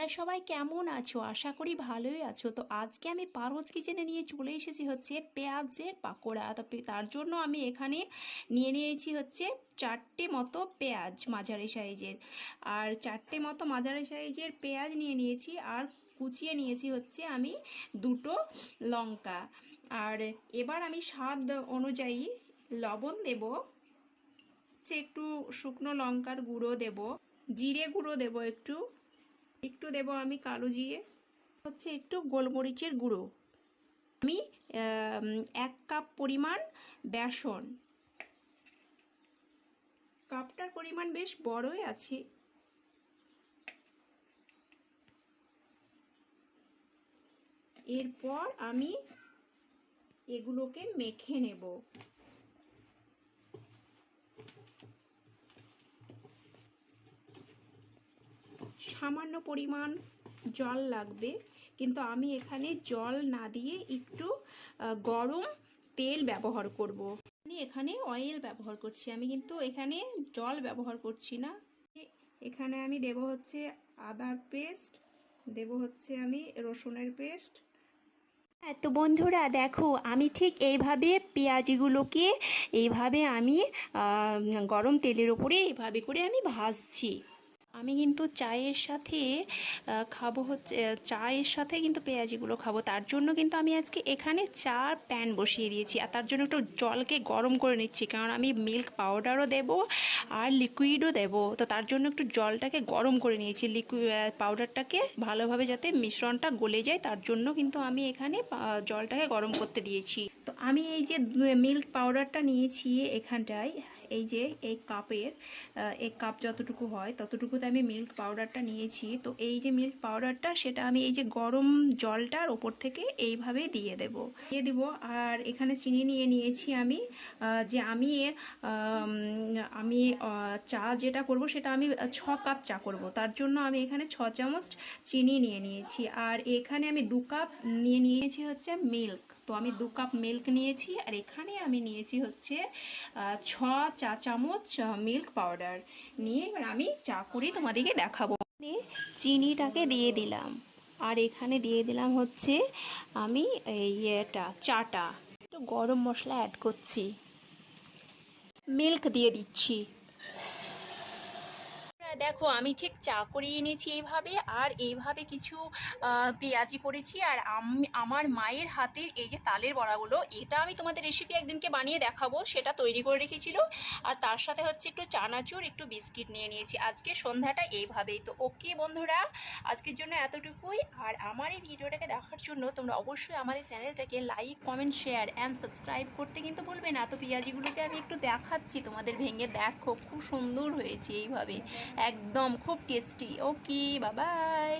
তোমরা সবাই কেমন আছো? আশা করি ভালোই আছো। তো আজকে আমি পারোজ কিচেনে নিয়ে চলে এসেছি হচ্ছে পেঁয়াজের পাকোড়া। তো তার জন্য আমি এখানে নিয়ে নিয়েছি হচ্ছে 4টে মতো পেঁয়াজ মাঝারি সাইজের, আর 4টে মতো মাঝারি সাইজের পেঁয়াজ নিয়ে নিয়েছি, আর কুচিয়ে নিয়েছি হচ্ছে আমি 2টো লঙ্কা। আর এবার আমি স্বাদ অনুযায়ী লবণ দেব, একটু শুকনো লঙ্কার গুঁড়ো দেব, জিরে গুঁড়ো দেব, একটু একটু দেব আমি কালো জিরে, হচ্ছে একটু গোলমরিচের গুঁড়ো। আমি 1 কাপ পরিমাণ বেসন, কাপটার পরিমাণ বেশ বড়ই আছে। এরপর আমি এগুলোকে মেখে নেব। সামান্য পরিমাণ জল লাগবে, কিন্তু আমি এখানে জল না দিয়ে একটু গরম তেল ব্যবহার করব। আমি এখানে অয়েল ব্যবহার করছি, আমি কিন্তু এখানে জল ব্যবহার করছি না। এখানে আমি দেব হচ্ছে আদার পেস্ট, দেব হচ্ছে আমি রসুনের পেস্ট। তো বন্ধুরা দেখো, আমি ঠিক এইভাবে পেঁয়াজগুলোকে এইভাবে আমি গরম তেলের ওপরে এইভাবে করে আমি ভাজছি। আমি কিন্তু চায়ের সাথে খাবো হচ্ছে, চায়ের সাথে কিন্তু পেঁয়াজিগুলো খাবো। তার জন্য কিন্তু আমি আজকে এখানে চার প্যান বসিয়ে দিয়েছি, আর তার জন্য একটু জলকে গরম করে নিচ্ছি, কারণ আমি মিল্ক পাউডারও দেব আর লিকুইডও দেব। তো তার জন্য একটু জলটাকে গরম করে নিয়েছি, পাউডারটাকে ভালোভাবে যাতে মিশ্রণটা গলে যায়, তার জন্য কিন্তু আমি এখানে জলটাকে গরম করতে দিয়েছি। তো আমি এই যে মিল্ক পাউডারটা নিয়েছি এখানটায়, এই যে এই কাপের 1 কাপ যতটুকু হয় ততটুকুতে আমি মিল্ক পাউডারটা নিয়েছি। তো এই যে মিল্ক পাউডারটা, সেটা আমি এই যে গরম জলটার ওপর থেকে এইভাবে দিয়ে দিব। আর এখানে চিনি নিয়ে নিয়েছি আমি, যে আমি চা যেটা করব সেটা আমি 6 কাপ চা করব, তার জন্য আমি এখানে 6 চামচ চিনি নিয়ে নিয়েছি। আর এখানে আমি 2 কাপ নিয়ে নিয়েছি হচ্ছে মিল্ক। তো আমি 2 কাপ মিল্ক নিয়েছি, আর এখানে আমি নিয়েছি হচ্ছে 6 চা চামচ মিল্ক পাউডার নিয়ে এবার আমি চা করে তোমাদেরকে দেখাবো। চিনিটাকে দিয়ে দিলাম, আর এখানে দিয়ে দিলাম হচ্ছে আমি চাটা, একটু গরম মশলা অ্যাড করছি, মিল্ক দিয়ে দিচ্ছি। দেখো, আমি ঠিক চা করিয়ে এনেছি এইভাবে, আর এইভাবে কিছু পেঁয়াজি করেছি। আর আমার মায়ের হাতের এই যে তালের বড়াগুলো, এটা আমি তোমাদের রেসিপি একদিনকে বানিয়ে দেখাবো, সেটা তৈরি করে রেখেছিল। আর তার সাথে হচ্ছে একটু চানাচুর, একটু বিস্কিট নিয়ে নিয়েছি। আজকে সন্ধ্যাটা এইভাবেই। তো ওকে বন্ধুরা, আজকের জন্য এতটুকুই। আর আমার এই ভিডিওটাকে দেখার জন্য তোমরা অবশ্যই আমার এই চ্যানেলটাকে like, comment, share and subscribe করতে কিন্তু ভুলবে না। তো পেঁয়াজিগুলোকে আমি একটু দেখাচ্ছি তোমাদের ভেঙে, দেখো খুব সুন্দর হয়েছে এইভাবে, একদম খুব টেস্টি। ওকে, বাই বাই।